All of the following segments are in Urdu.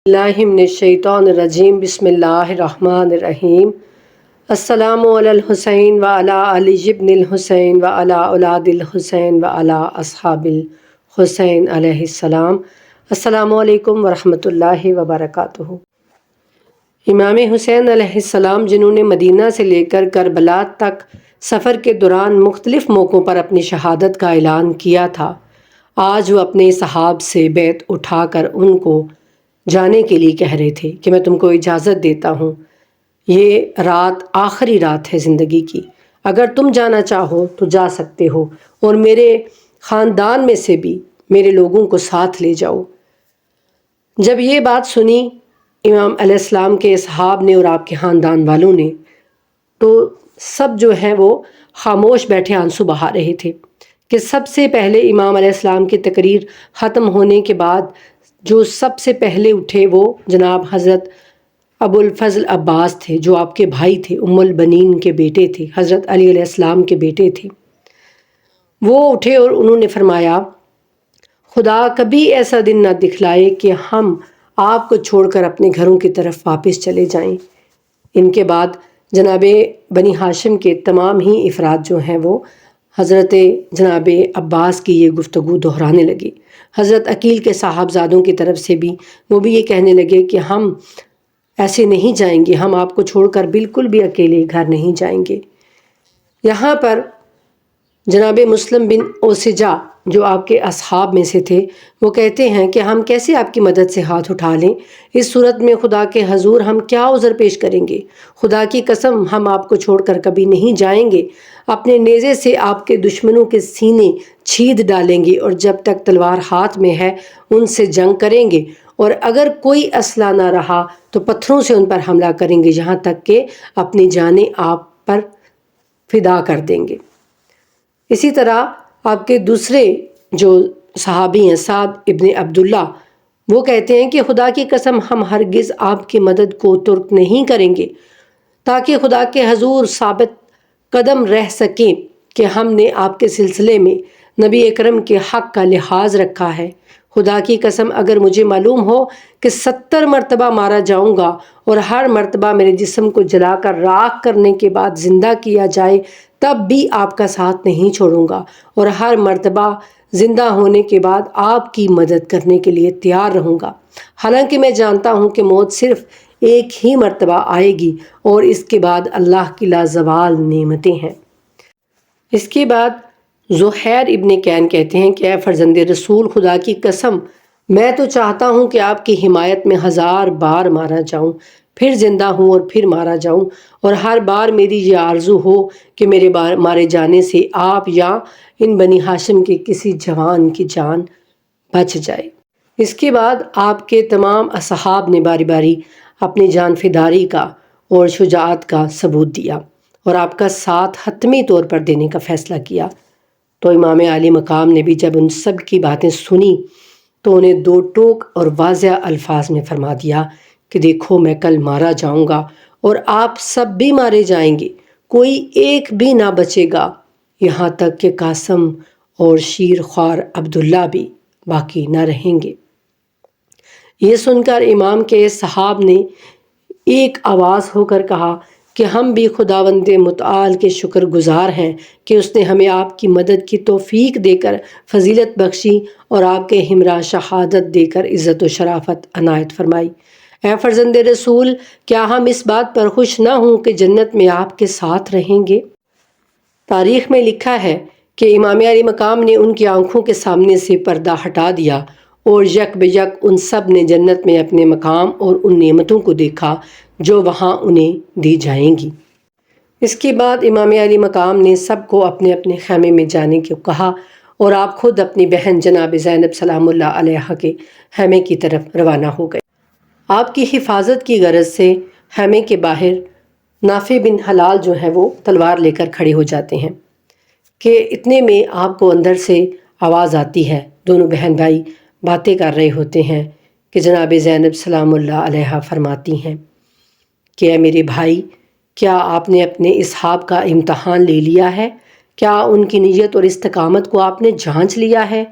اللہ من الشیطان الرجیم بسم اللہ الرحمن الرحیم السلام علی الحسین و علی علی ابن الحسین و علی اولاد الحسین و علی اصحاب الحسین علیہ السلام۔ السلام علیکم ورحمۃ اللہ وبرکاتہ۔ امام حسین علیہ السلام جنہوں نے مدینہ سے لے کر کربلا تک سفر کے دوران مختلف موقعوں پر اپنی شہادت کا اعلان کیا تھا، آج وہ اپنے صحاب سے بیعت اٹھا کر ان کو جانے کے لیے کہہ رہے تھے کہ میں تم کو اجازت دیتا ہوں، یہ رات آخری رات ہے زندگی کی، اگر تم جانا چاہو تو جا سکتے ہو اور میرے خاندان میں سے بھی میرے لوگوں کو ساتھ لے جاؤ۔ جب یہ بات سنی امام علیہ السلام کے اصحاب نے اور آپ کے خاندان والوں نے، تو سب جو ہیں وہ خاموش بیٹھے آنسو بہا رہے تھے کہ سب سے پہلے امام علیہ السلام کی تقریر ختم ہونے کے بعد جو سب سے پہلے اٹھے وہ جناب حضرت ابو الفضل عباس تھے، جو آپ کے بھائی تھے، ام البنین کے بیٹے تھے، حضرت علی علیہ السلام کے بیٹے تھے۔ وہ اٹھے اور انہوں نے فرمایا، خدا کبھی ایسا دن نہ دکھلائے کہ ہم آپ کو چھوڑ کر اپنے گھروں کی طرف واپس چلے جائیں۔ ان کے بعد جناب بنی ہاشم کے تمام ہی افراد جو ہیں وہ حضرت جناب عباس کی یہ گفتگو دہرانے لگے۔ حضرت عقیل کے صاحبزادوں کی طرف سے بھی وہ بھی یہ کہنے لگے کہ ہم ایسے نہیں جائیں گے، ہم آپ کو چھوڑ کر بالکل بھی اکیلے گھر نہیں جائیں گے۔ یہاں پر جناب مسلم بن اوسجا جو آپ کے اصحاب میں سے تھے، وہ کہتے ہیں کہ ہم کیسے آپ کی مدد سے ہاتھ اٹھا لیں، اس صورت میں خدا کے حضور ہم کیا عذر پیش کریں گے؟ خدا کی قسم ہم آپ کو چھوڑ کر کبھی نہیں جائیں گے، اپنے نیزے سے آپ کے دشمنوں کے سینے چھید ڈالیں گے اور جب تک تلوار ہاتھ میں ہے ان سے جنگ کریں گے، اور اگر کوئی اسلحہ نہ رہا تو پتھروں سے ان پر حملہ کریں گے یہاں تک کہ اپنی جانیں آپ پر فدا کر دیں گے۔ اسی طرح آپ کے دوسرے جو صحابی ہیں سعد ابن عبداللہ، وہ کہتے ہیں کہ خدا کی قسم ہم ہرگز آپ کی مدد کو ترک نہیں کریں گے تاکہ خدا کے حضور ثابت قدم رہ سکیں کہ ہم نے آپ کے سلسلے میں نبی اکرم کے حق کا لحاظ رکھا ہے۔ خدا کی قسم اگر مجھے معلوم ہو کہ 70 مرتبہ مارا جاؤں گا اور ہر مرتبہ میرے جسم کو جلا کر راکھ کرنے کے بعد زندہ کیا جائے تب بھی آپ کا ساتھ نہیں چھوڑوں گا، اور ہر مرتبہ زندہ ہونے کے بعد آپ کی مدد کرنے کے لیے تیار رہوں گا، حالانکہ میں جانتا ہوں کہ موت صرف ایک ہی مرتبہ آئے گی اور اس کے بعد اللہ کی لازوال نعمتیں ہیں۔ اس کے بعد زہیر ابن کین کہتے ہیں کہ اے فرزند رسول، خدا کی قسم میں تو چاہتا ہوں کہ آپ کی حمایت میں 1000 بار مارا جاؤں، پھر زندہ ہوں اور پھر مارا جاؤں، اور ہر بار میری یہ آرزو ہو کہ میرے مارے جانے سے آپ یا ان بنی ہاشم کے کسی جوان کی جان بچ جائے۔ اس کے بعد آپ کے تمام اصحاب نے باری باری اپنی جان فداری کا اور شجاعت کا ثبوت دیا اور آپ کا ساتھ حتمی طور پر دینے کا فیصلہ کیا۔ تو امام عالی مقام نے بھی جب ان سب کی باتیں سنی تو انہیں 2 ٹوک اور واضح الفاظ میں فرما دیا کہ دیکھو میں کل مارا جاؤں گا اور آپ سب بھی مارے جائیں گے، کوئی ایک بھی نہ بچے گا، یہاں تک کہ قاسم اور شیر خوار عبداللہ بھی باقی نہ رہیں گے۔ یہ سن کر امام کے صحاب نے ایک آواز ہو کر کہا کہ ہم بھی خداوند متعال کے شکر گزار ہیں کہ اس نے ہمیں آپ کی مدد کی توفیق دے کر فضیلت بخشی اور آپ کے ہمراہ شہادت دے کر عزت و شرافت عنایت فرمائی۔ اے فرزند رسول، کیا ہم اس بات پر خوش نہ ہوں کہ جنت میں آپ کے ساتھ رہیں گے؟ تاریخ میں لکھا ہے کہ امام علی مقام نے ان کی آنکھوں کے سامنے سے پردہ ہٹا دیا اور یک بہ یک ان سب نے جنت میں اپنے مقام اور ان نعمتوں کو دیکھا جو وہاں انہیں دی جائیں گی۔ اس کے بعد امام علی مقام نے سب کو اپنے اپنے خیمے میں جانے کو کہا اور آپ خود اپنی بہن جناب زینب سلام اللہ علیہا کے خیمے کی طرف روانہ ہو گئے۔ آپ کی حفاظت کی غرض سے خیمے کے باہر نافع بن حلال جو ہیں وہ تلوار لے کر کھڑے ہو جاتے ہیں کہ اتنے میں آپ کو اندر سے آواز آتی ہے، دونوں بہن بھائی باتیں کر رہے ہوتے ہیں کہ جناب زینب سلام اللہ علیہا فرماتی ہیں کہ اے میرے بھائی، کیا آپ نے اپنے اصحاب کا امتحان لے لیا ہے؟ کیا ان کی نیت اور استقامت کو آپ نے جانچ لیا ہے؟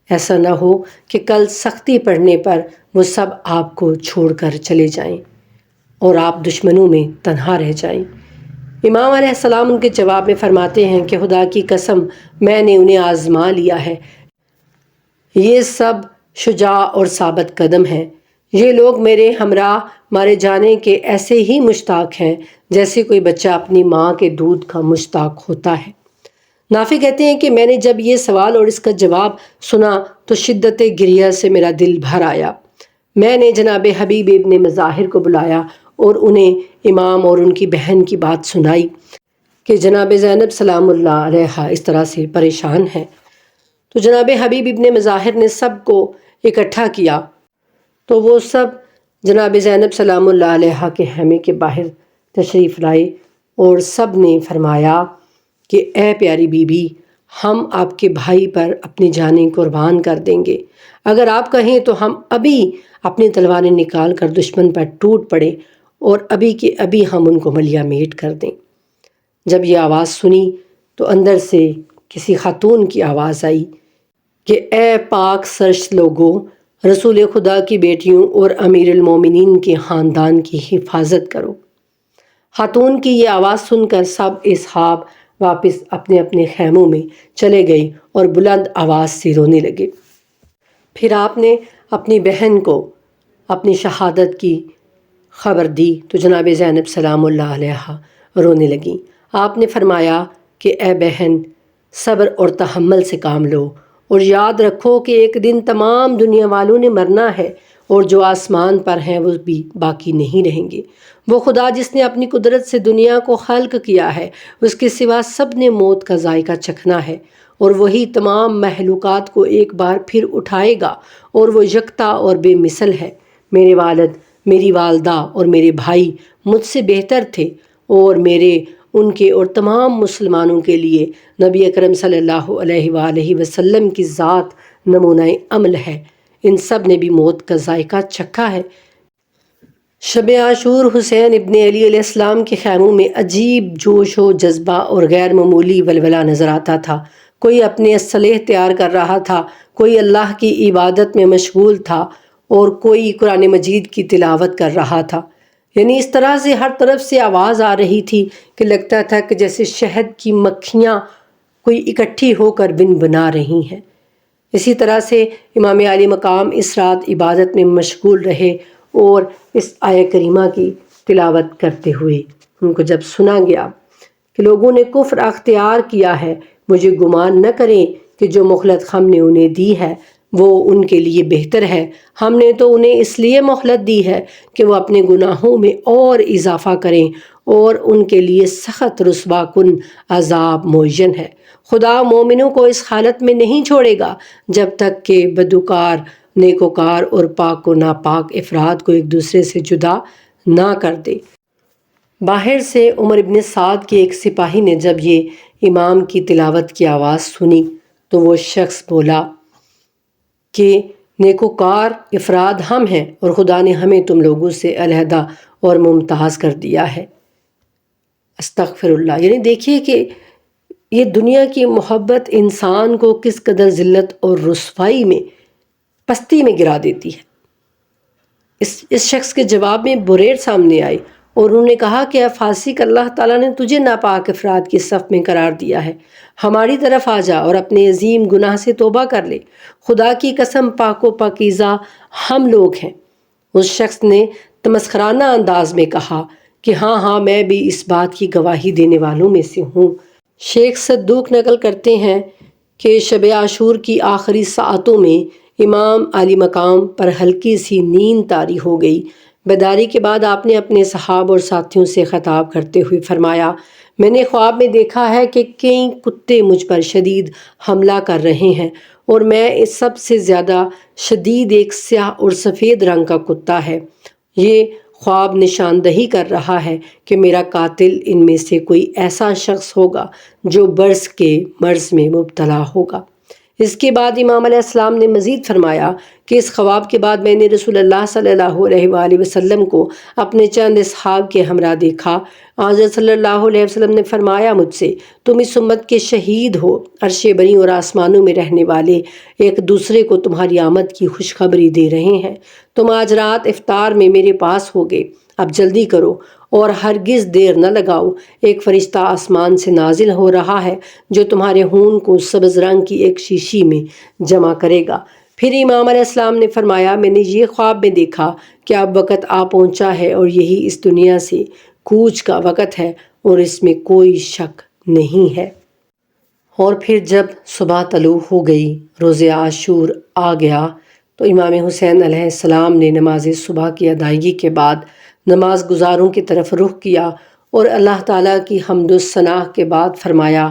ایسا نہ ہو کہ کل سختی پڑنے پر وہ سب آپ کو چھوڑ کر چلے جائیں اور آپ دشمنوں میں تنہا رہ جائیں۔ امام علیہ السلام ان کے جواب میں فرماتے ہیں کہ خدا کی قسم میں نے انہیں آزما لیا ہے، یہ سب شجاع اور ثابت قدم ہیں، یہ لوگ میرے ہمراہ مارے جانے کے ایسے ہی مشتاق ہیں جیسے کوئی بچہ اپنی ماں کے دودھ کا مشتاق ہوتا ہے۔ نافع کہتے ہیں کہ میں نے جب یہ سوال اور اس کا جواب سنا تو شدت گریہ سے میرا دل بھر آیا۔ میں نے جناب حبیب ابن مظاہر کو بلایا اور انہیں امام اور ان کی بہن کی بات سنائی کہ جناب زینب سلام اللہ علیہا اس طرح سے پریشان ہیں۔ تو جناب حبیب ابن مظاہر نے سب کو اکٹھا کیا تو وہ سب جناب زینب سلام اللہ علیہا کے خیمے کے باہر تشریف لائے اور سب نے فرمایا کہ اے پیاری بی بی، ہم آپ کے بھائی پر اپنی جانیں قربان کر دیں گے، اگر آپ کہیں تو ہم ابھی اپنی تلواریں نکال کر دشمن پر ٹوٹ پڑیں اور ابھی کے ابھی ہم ان کو ملیہ میٹ کر دیں۔ جب یہ آواز سنی تو اندر سے کسی خاتون کی آواز آئی کہ اے پاک سرش لوگوں، رسول خدا کی بیٹیوں اور امیر المومنین کے خاندان کی حفاظت کرو۔ خاتون کی یہ آواز سن کر سب اصحاب واپس اپنے اپنے خیموں میں چلے گئے اور بلند آواز سے رونے لگے۔ پھر آپ نے اپنی بہن کو اپنی شہادت کی خبر دی تو جناب زینب سلام اللہ علیہا رونے لگیں۔ آپ نے فرمایا کہ اے بہن، صبر اور تحمل سے کام لو اور یاد رکھو کہ ایک دن تمام دنیا والوں نے مرنا ہے اور جو آسمان پر ہیں وہ بھی باقی نہیں رہیں گے۔ وہ خدا جس نے اپنی قدرت سے دنیا کو خلق کیا ہے، اس کے سوا سب نے موت کا ذائقہ چکھنا ہے، اور وہی تمام مخلوقات کو ایک بار پھر اٹھائے گا، اور وہ یکتا اور بے مثل ہے۔ میرے والد، میری والدہ اور میرے بھائی مجھ سے بہتر تھے، اور میرے، ان کے اور تمام مسلمانوں کے لیے نبی اکرم صلی اللہ علیہ وآلہ وسلم کی ذات نمونہ عمل ہے۔ ان سب نے بھی موت کا ذائقہ چکھا ہے۔ شب عاشور حسین ابن علی علیہ السلام کے خیموں میں عجیب جوش و جذبہ اور غیر معمولی ولولہ نظر آتا تھا۔ کوئی اپنے اسلحے تیار کر رہا تھا، کوئی اللہ کی عبادت میں مشغول تھا اور کوئی قرآن مجید کی تلاوت کر رہا تھا۔ یعنی اس طرح سے ہر طرف سے آواز آ رہی تھی کہ لگتا تھا کہ جیسے شہد کی مکھیاں کوئی اکٹھی ہو کر بن بنا رہی ہیں۔ اسی طرح سے امام علی مقام اس رات عبادت میں مشغول رہے اور اس آیہ کریمہ کی تلاوت کرتے ہوئے ان کو جب سنا گیا کہ لوگوں نے کفر اختیار کیا ہے، مجھے گمان نہ کریں کہ جو مہلت ہم نے انہیں دی ہے وہ ان کے لیے بہتر ہے، ہم نے تو انہیں اس لیے مہلت دی ہے کہ وہ اپنے گناہوں میں اور اضافہ کریں، اور ان کے لیے سخت رسوا کن عذاب معین ہے۔ خدا مومنوں کو اس حالت میں نہیں چھوڑے گا جب تک کہ بدوکار، نیکوکار اور پاک و ناپاک افراد کو ایک دوسرے سے جدا نہ کر دے۔ باہر سے عمر ابن سعد کے ایک سپاہی نے جب یہ امام کی تلاوت کی آواز سنی تو وہ شخص بولا کہ نیکوکار افراد ہم ہیں اور خدا نے ہمیں تم لوگوں سے علیحدہ اور ممتاز کر دیا ہے۔ استغفر اللہ۔ یعنی دیکھیے کہ یہ دنیا کی محبت انسان کو کس قدر ذلت اور رسوائی میں، پستی میں گرا دیتی ہے۔ اس شخص کے جواب میں بریر سامنے آئی اور انہوں نے کہا کہ اے فاسق، اللہ تعالیٰ نے تجھے ناپاک افراد کی صف میں قرار دیا ہے، ہماری طرف آ جا اور اپنے عظیم گناہ سے توبہ کر لے، خدا کی قسم پاک و پاکیزہ ہم لوگ ہیں۔ اس شخص نے تمسخرانہ انداز میں کہا کہ ہاں میں بھی اس بات کی گواہی دینے والوں میں سے ہوں۔ شیخ صدوق نقل کرتے ہیں کہ شب عاشور کی آخری ساعتوں میں امام علی مقام پر ہلکی سی نیند طاری ہو گئی۔ بیداری کے بعد آپ نے اپنے صحاب اور ساتھیوں سے خطاب کرتے ہوئے فرمایا، میں نے خواب میں دیکھا ہے کہ کئی کتے مجھ پر شدید حملہ کر رہے ہیں، اور میں اس سب سے زیادہ شدید ایک سیاہ اور سفید رنگ کا کتا ہے۔ یہ خواب نشاندہی کر رہا ہے کہ میرا قاتل ان میں سے کوئی ایسا شخص ہوگا جو برص کے مرض میں مبتلا ہوگا۔ اس کے بعد امام علیہ السلام نے مزید فرمایا کہ اس خواب کے بعد میں نے رسول اللہ صلی اللہ علیہ وآلہ وسلم کو اپنے چند اصحاب کے ہمراہ دیکھا۔ حضرت صلی اللہ علیہ وسلم نے فرمایا مجھ سے، تم اس امت کے شہید ہو، عرش بری اور آسمانوں میں رہنے والے ایک دوسرے کو تمہاری آمد کی خوشخبری دے رہے ہیں۔ تم آج رات افطار میں میرے پاس ہوگے، اب جلدی کرو اور ہرگز دیر نہ لگاؤ، ایک فرشتہ آسمان سے نازل ہو رہا ہے جو تمہارے خون کو سبز رنگ کی ایک شیشی میں جمع کرے گا۔ پھر امام علیہ السلام نے فرمایا، میں نے یہ خواب میں دیکھا کہ اب وقت آ پہنچا ہے اور یہی اس دنیا سے کوچ کا وقت ہے اور اس میں کوئی شک نہیں ہے۔ اور پھر جب صبح طلوع ہو گئی، روز عاشور آ گیا، تو امام حسین علیہ السلام نے نماز صبح کی ادائیگی کے بعد نماز گزاروں کی طرف رخ کیا اور اللہ تعالیٰ کی حمد و ثنا کے بعد فرمایا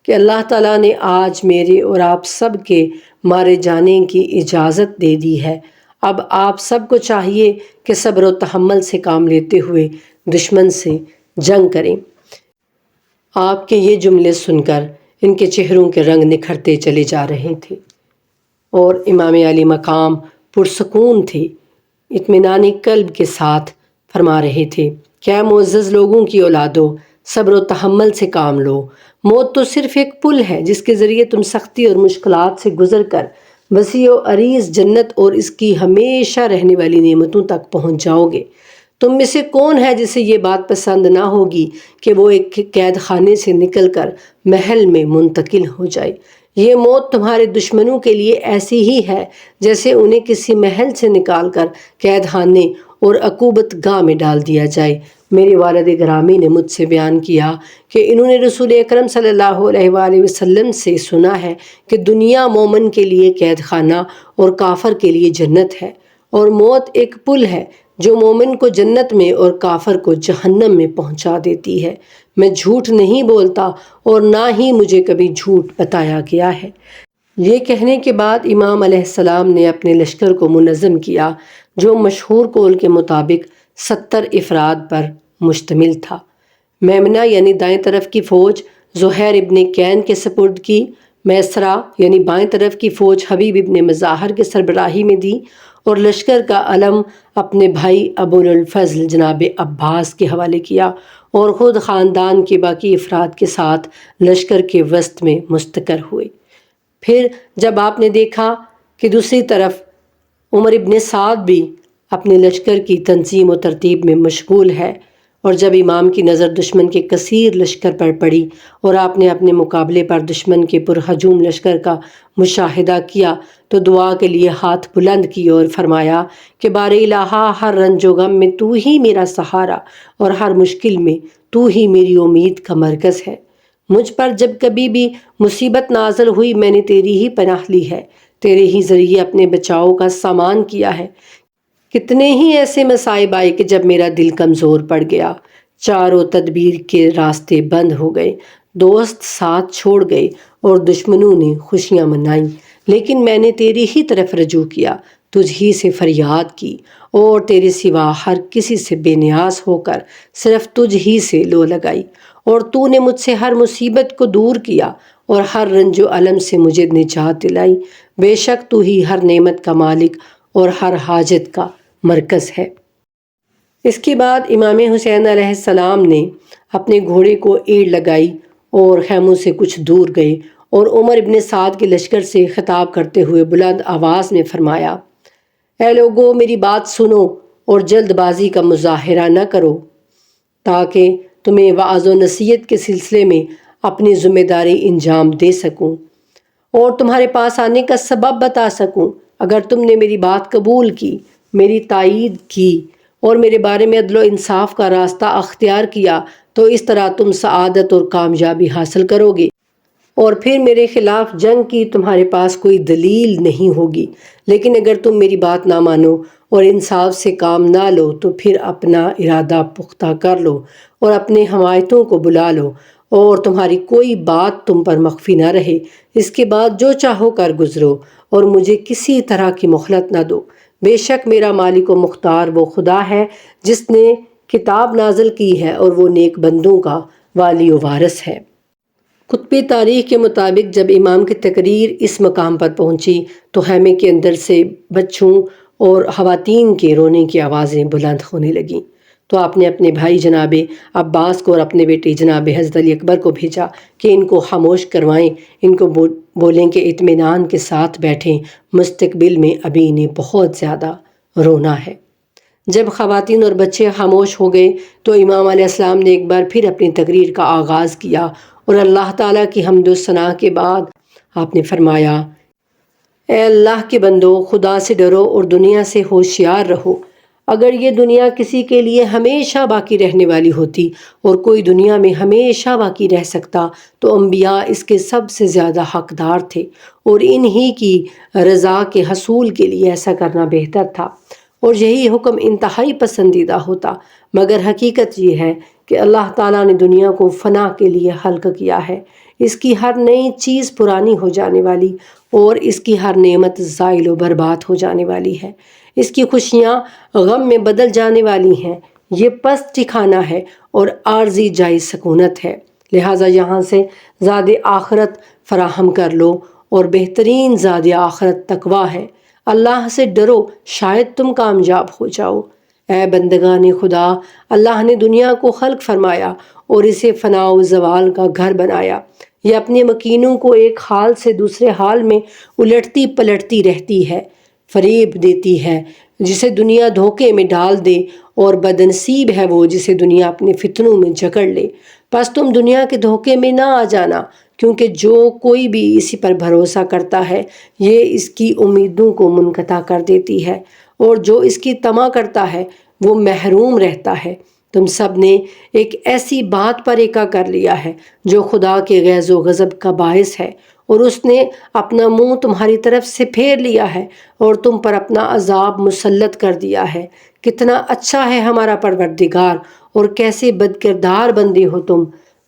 کہ اللہ تعالیٰ نے آج میرے اور آپ سب کے مارے جانے کی اجازت دے دی ہے۔ اب آپ سب کو چاہیے کہ صبر و تحمل سے کام لیتے ہوئے دشمن سے جنگ کریں۔ آپ کے یہ جملے سن کر ان کے چہروں کے رنگ نکھرتے چلے جا رہے تھے اور امام علی مقام پرسکون تھے، اطمینان قلب کے ساتھ فرما رہے تھے کہ اے معزز لوگوں کی اولادو، صبر و تحمل سے کام لو۔ موت تو صرف ایک پل ہے جس کے ذریعے تم سختی اور مشکلات سے گزر کر وسیع و عریض جنت اور اس کی ہمیشہ رہنے والی نعمتوں تک پہنچ جاؤ گے۔ تم میں سے کون ہے جسے یہ بات پسند نہ ہوگی کہ وہ ایک قید خانے سے نکل کر محل میں منتقل ہو جائے؟ یہ موت تمہارے دشمنوں کے لیے ایسی ہی ہے جیسے انہیں کسی محل سے نکال کر قید خانے اور عقوبت گاہ میں ڈال دیا جائے۔ میرے والد گرامی نے مجھ سے بیان کیا کہ انہوں نے رسول اکرم صلی اللہ علیہ وآلہ وسلم سے سنا ہے کہ دنیا مومن کے لیے قید خانہ اور کافر کے لیے جنت ہے، اور موت ایک پل ہے جو مومن کو جنت میں اور کافر کو جہنم میں پہنچا دیتی ہے۔ میں جھوٹ نہیں بولتا اور نہ ہی مجھے کبھی جھوٹ بتایا گیا ہے۔ یہ کہنے کے بعد امام علیہ السلام نے اپنے لشکر کو منظم کیا جو مشہور قول کے مطابق 70 افراد پر مشتمل تھا۔ میمنہ یعنی دائیں طرف کی فوج زہیر ابن کین کے سپرد کی، میسرہ یعنی بائیں طرف کی فوج حبیب ابن مظاہر کے سربراہی میں دی، اور لشکر کا علم اپنے بھائی ابو الفضل جناب عباس کے حوالے کیا، اور خود خاندان کے باقی افراد کے ساتھ لشکر کے وسط میں مستقر ہوئے۔ پھر جب آپ نے دیکھا کہ دوسری طرف عمر ابن سعد بھی اپنے لشکر کی تنظیم و ترتیب میں مشغول ہے، اور جب امام کی نظر دشمن کے کثیر لشکر پر پڑی اور آپ نے اپنے مقابلے پر دشمن کے پرہجوم لشکر کا مشاہدہ کیا تو دعا کے لیے ہاتھ بلند کیے اور فرمایا کہ بار الہا، ہر رنج و غم میں تو ہی میرا سہارا اور ہر مشکل میں تو ہی میری امید کا مرکز ہے۔ مجھ پر جب کبھی بھی مصیبت نازل ہوئی میں نے تیری ہی پناہ لی ہے، تیرے ہی ذریعے اپنے بچاؤ کا سامان کیا ہے۔ کتنے ہی ایسے مصائب آئے کہ جب میرا دل کمزور پڑ گیا، چاروں تدبیر کے راستے بند ہو گئے، دوست ساتھ چھوڑ گئے اور دشمنوں نے خوشیاں منائیں، لیکن میں نے تیری ہی طرف رجوع کیا، تجھ ہی سے فریاد کی اور تیرے سوا ہر کسی سے بے نیاز ہو کر صرف تجھ ہی سے لو لگائی، اور تو نے مجھ سے ہر مصیبت کو دور کیا اور ہر رنج و الم سے مجھے نجات دلائی۔ بے شک تو ہی ہر نعمت کا مالک اور ہر حاجت کا مرکز ہے۔ اس کے بعد امام حسین علیہ السلام نے اپنے گھوڑے کو ایڑ لگائی اور خیموں سے کچھ دور گئے اور عمر ابن سعد کے لشکر سے خطاب کرتے ہوئے بلند آواز میں فرمایا، اے لوگو، میری بات سنو اور جلد بازی کا مظاہرہ نہ کرو تاکہ تمہیں وعظ و نصیحت کے سلسلے میں اپنی ذمہ داری انجام دے سکوں اور تمہارے پاس آنے کا سبب بتا سکوں۔ اگر تم نے میری بات قبول کی، میری تائید کی اور میرے بارے میں عدل و انصاف کا راستہ اختیار کیا تو اس طرح تم سعادت اور کامیابی حاصل کرو گے، اور پھر میرے خلاف جنگ کی تمہارے پاس کوئی دلیل نہیں ہوگی۔ لیکن اگر تم میری بات نہ مانو اور انصاف سے کام نہ لو تو پھر اپنا ارادہ پختہ کر لو اور اپنے حمایتوں کو بلا لو اور تمہاری کوئی بات تم پر مخفی نہ رہے۔ اس کے بعد جو چاہو کر گزرو اور مجھے کسی طرح کی مہلت نہ دو۔ بے شک میرا مالک و مختار وہ خدا ہے جس نے کتاب نازل کی ہے اور وہ نیک بندوں کا والی و وارث ہے۔ کتب تاریخ کے مطابق جب امام کی تقریر اس مقام پر پہنچی تو خیمے کے اندر سے بچوں اور خواتین کے رونے کی آوازیں بلند ہونے لگیں، تو آپ نے اپنے بھائی جناب عباس کو اور اپنے بیٹے جناب حضرت علی اکبر کو بھیجا کہ ان کو خاموش کروائیں، ان کو بولیں کہ اطمینان کے ساتھ بیٹھیں، مستقبل میں ابھی انہیں بہت زیادہ رونا ہے۔ جب خواتین اور بچے خاموش ہو گئے تو امام علیہ السلام نے ایک بار پھر اپنی تقریر کا آغاز کیا اور اللہ تعالیٰ کی حمد و ثنا کے بعد آپ نے فرمایا، اے اللہ کے بندو، خدا سے ڈرو اور دنیا سے ہوشیار رہو۔ اگر یہ دنیا کسی کے لیے ہمیشہ باقی رہنے والی ہوتی اور کوئی دنیا میں ہمیشہ باقی رہ سکتا تو انبیاء اس کے سب سے زیادہ حقدار تھے اور انہی کی رضا کے حصول کے لیے ایسا کرنا بہتر تھا اور یہی حکم انتہائی پسندیدہ ہوتا، مگر حقیقت یہ ہے کہ اللہ تعالیٰ نے دنیا کو فنا کے لیے خلق کیا ہے۔ اس کی ہر نئی چیز پرانی ہو جانے والی اور اس کی ہر نعمت زائل و برباد ہو جانے والی ہے۔ اس کی خوشیاں غم میں بدل جانے والی ہیں۔ یہ پست ٹھکانہ ہے اور عارضی جائے سکونت ہے، لہٰذا یہاں سے زاد آخرت فراہم کر لو اور بہترین زاد آخرت تقویٰ ہے۔ اللہ سے ڈرو، شاید تم کامیاب ہو جاؤ۔ اے بندگان خدا، اللہ نے دنیا کو خلق فرمایا اور اسے فنا و زوال کا گھر بنایا۔ یہ اپنے مکینوں کو ایک حال سے دوسرے حال میں الٹتی پلٹتی رہتی ہے، فریب دیتی ہے جسے دنیا دھوکے میں ڈال دے، اور بدنصیب ہے وہ جسے دنیا اپنے فتنوں میں جکڑ لے۔ پس تم دنیا کے دھوکے میں نہ آ جانا، کیونکہ جو کوئی بھی اسی پر بھروسہ کرتا ہے یہ اس کی امیدوں کو منقطع کر دیتی ہے، اور جو اس کی طمع کرتا ہے وہ محروم رہتا ہے۔ تم سب نے ایک ایسی بات پر ایکا کر لیا ہے جو خدا کے غیظ و غضب کا باعث ہے، اور اس نے اپنا منہ تمہاری طرف سے پھیر لیا ہے اور تم پر اپنا عذاب مسلط کر دیا ہے۔ کتنا اچھا ہے ہمارا پروردگار، اور کیسے بدکردار بندے ہو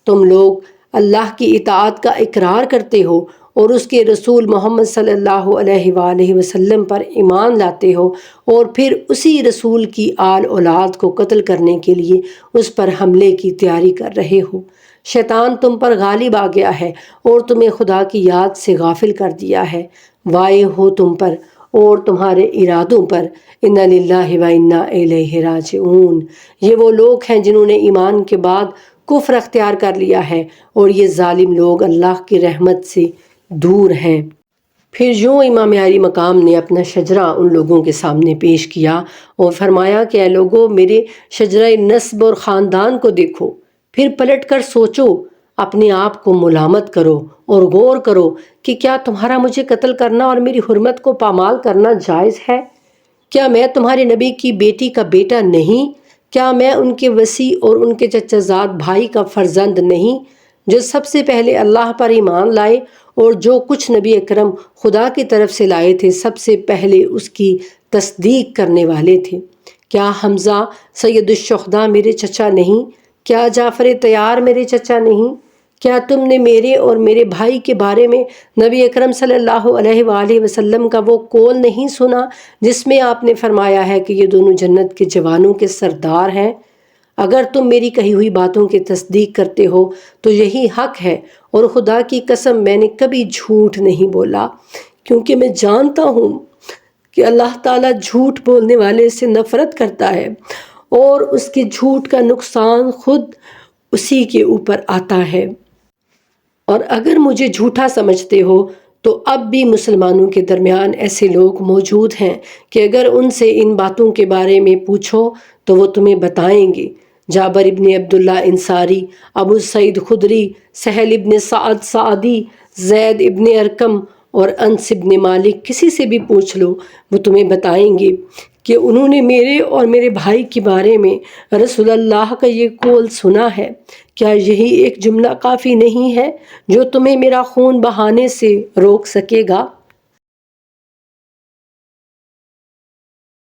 تم لوگ اللہ کی اطاعت کا اقرار کرتے ہو اور اس کے رسول محمد صلی اللہ علیہ وآلہ وسلم پر ایمان لاتے ہو، اور پھر اسی رسول کی آل اولاد کو قتل کرنے کے لیے اس پر حملے کی تیاری کر رہے ہو۔ شیطان تم پر غالب آ گیا ہے اور تمہیں خدا کی یاد سے غافل کر دیا ہے۔ وائے ہو تم پر اور تمہارے ارادوں پر، انا للہ و انا الیہ راجعون۔ یہ وہ لوگ ہیں جنہوں نے ایمان کے بعد کفر اختیار کر لیا ہے، اور یہ ظالم لوگ اللہ کی رحمت سے دور ہیں۔ پھر یوں امام علی مقام نے اپنا شجرہ ان لوگوں کے سامنے پیش کیا اور فرمایا کہ اے لوگو، میرے شجرہ نسب اور خاندان کو دیکھو، پھر پلٹ کر سوچو، اپنے آپ کو ملامت کرو اور غور کرو کہ کیا تمہارا مجھے قتل کرنا اور میری حرمت کو پامال کرنا جائز ہے؟ کیا میں تمہارے نبی کی بیٹی کا بیٹا نہیں؟ کیا میں ان کے وصی اور ان کے چچا زاد بھائی کا فرزند نہیں، جو سب سے پہلے اللہ پر ایمان لائے اور جو کچھ نبی اکرم خدا کی طرف سے لائے تھے سب سے پہلے اس کی تصدیق کرنے والے تھے؟ کیا حمزہ سید الشہداء میرے چچا نہیں؟ کیا جعفر طیار میرے چچا نہیں؟ کیا تم نے میرے اور میرے بھائی کے بارے میں نبی اکرم صلی اللہ علیہ وآلہ وسلم کا وہ قول نہیں سنا جس میں آپ نے فرمایا ہے کہ یہ دونوں جنت کے جوانوں کے سردار ہیں؟ اگر تم میری کہی ہوئی باتوں کی تصدیق کرتے ہو تو یہی حق ہے، اور خدا کی قسم میں نے کبھی جھوٹ نہیں بولا، کیونکہ میں جانتا ہوں کہ اللہ تعالیٰ جھوٹ بولنے والے سے نفرت کرتا ہے اور اس کے جھوٹ کا نقصان خود اسی کے اوپر آتا ہے۔ اور اگر مجھے جھوٹا سمجھتے ہو تو اب بھی مسلمانوں کے درمیان ایسے لوگ موجود ہیں کہ اگر ان سے ان باتوں کے بارے میں پوچھو تو وہ تمہیں بتائیں گے۔ جابر ابن عبداللہ انصاری، ابو سعید خدری، سہل ابن سعد سعدی، زید ابن ارقم اور انس ابن مالک، کسی سے بھی پوچھ لو، وہ تمہیں بتائیں گے کہ انہوں نے میرے اور میرے بھائی کے بارے میں رسول اللہ کا یہ قول سنا ہے۔ کیا یہی ایک جملہ کافی نہیں ہے جو تمہیں میرا خون بہانے سے روک سکے گا؟